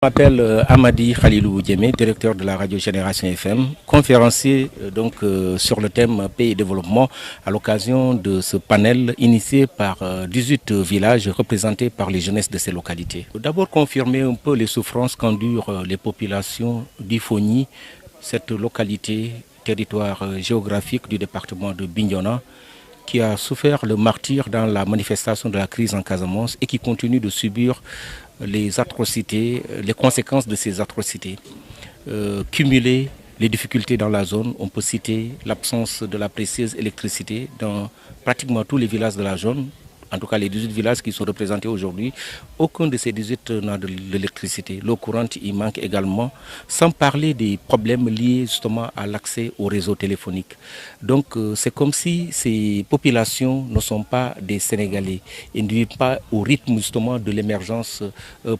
Je m'appelle Amadi Khalilou Diémé, directeur de la radio Génération FM, conférencier sur le thème paix et développement à l'occasion de ce panel initié par 18 villages représentés par les jeunesses de ces localités. D'abord confirmer un peu les souffrances qu'endurent les populations d'Ifoni, cette localité, territoire géographique du département de Bignona, qui a souffert le martyre dans la manifestation de la crise en Casamance et qui continue de subir les atrocités, les conséquences de ces atrocités. Cumuler les difficultés dans la zone, on peut citer l'absence de la précieuse électricité dans pratiquement tous les villages de la zone. En tout cas, les 18 villages qui sont représentés aujourd'hui, aucun de ces 18 n'a de l'électricité. L'eau courante y manque également, sans parler des problèmes liés justement à l'accès au réseau téléphonique. Donc, c'est comme si ces populations ne sont pas des Sénégalais et ne vivent pas au rythme justement de l'émergence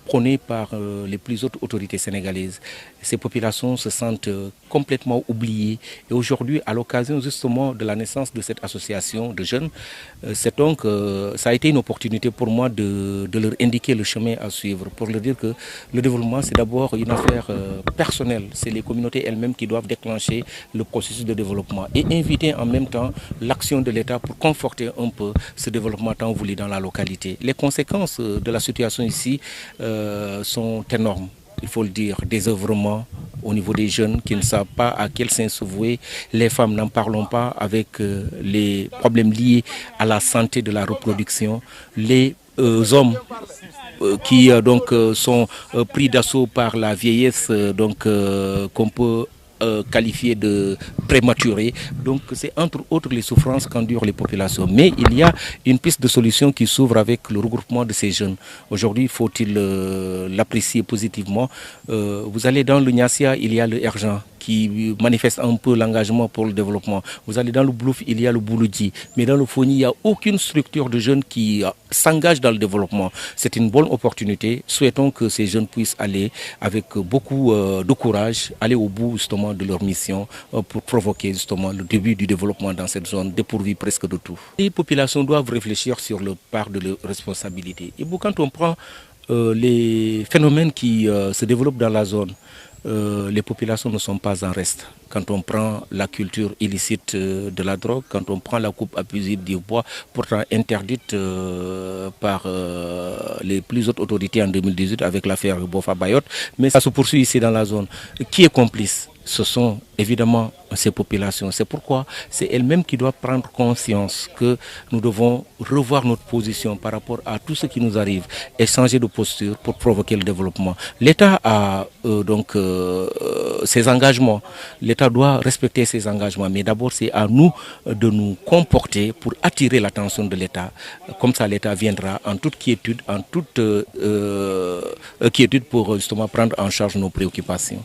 prônée par les plus hautes autorités sénégalaises. Ces populations se sentent complètement oubliées. Et aujourd'hui, à l'occasion justement de la naissance de cette association de jeunes, c'est donc ça a été une opportunité pour moi de leur indiquer le chemin à suivre, pour leur dire que le développement, c'est d'abord une affaire personnelle. C'est les communautés elles-mêmes qui doivent déclencher le processus de développement et inviter en même temps l'action de l'État pour conforter un peu ce développement tant voulu dans la localité. Les conséquences de la situation ici sont énormes. Il faut le dire, désœuvrement au niveau des jeunes qui ne savent pas à quel sein se vouer. Les femmes, n'en parlons pas, avec les problèmes liés à la santé de la reproduction. Les hommes qui sont pris d'assaut par la vieillesse qu'on peut qualifiés de prématurés. Donc c'est entre autres les souffrances qu'endurent les populations. Mais il y a une piste de solution qui s'ouvre avec le regroupement de ces jeunes. Aujourd'hui, faut-il l'apprécier positivement. Vous allez dans le Niassia, il y a le Erjan qui manifeste un peu l'engagement pour le développement. Vous allez dans le Blouf, il y a le Bouloudji. Mais dans le Foni, il n'y a aucune structure de jeunes qui s'engage dans le développement. C'est une bonne opportunité. Souhaitons que ces jeunes puissent aller avec beaucoup de courage, aller au bout justement de leur mission pour provoquer justement le début du développement dans cette zone dépourvue presque de tout. Les populations doivent réfléchir sur le part de leur responsabilité. Et quand on prend les phénomènes qui se développent dans la zone, les populations ne sont pas en reste. Quand on prend la culture illicite de la drogue, quand on prend la coupe abusive du bois, pourtant interdite par les plus hautes autorités en 2018 avec l'affaire Bofa Bayot, mais ça se poursuit ici dans la zone. Qui est complice? Ce sont évidemment ces populations. C'est pourquoi c'est elles-mêmes qui doivent prendre conscience que nous devons revoir notre position par rapport à tout ce qui nous arrive et changer de posture pour provoquer le développement. L'État a ses engagements. L'État doit respecter ses engagements, mais d'abord c'est à nous de nous comporter pour attirer l'attention de l'État. Comme ça, l'État viendra en toute quiétude, pour justement prendre en charge nos préoccupations.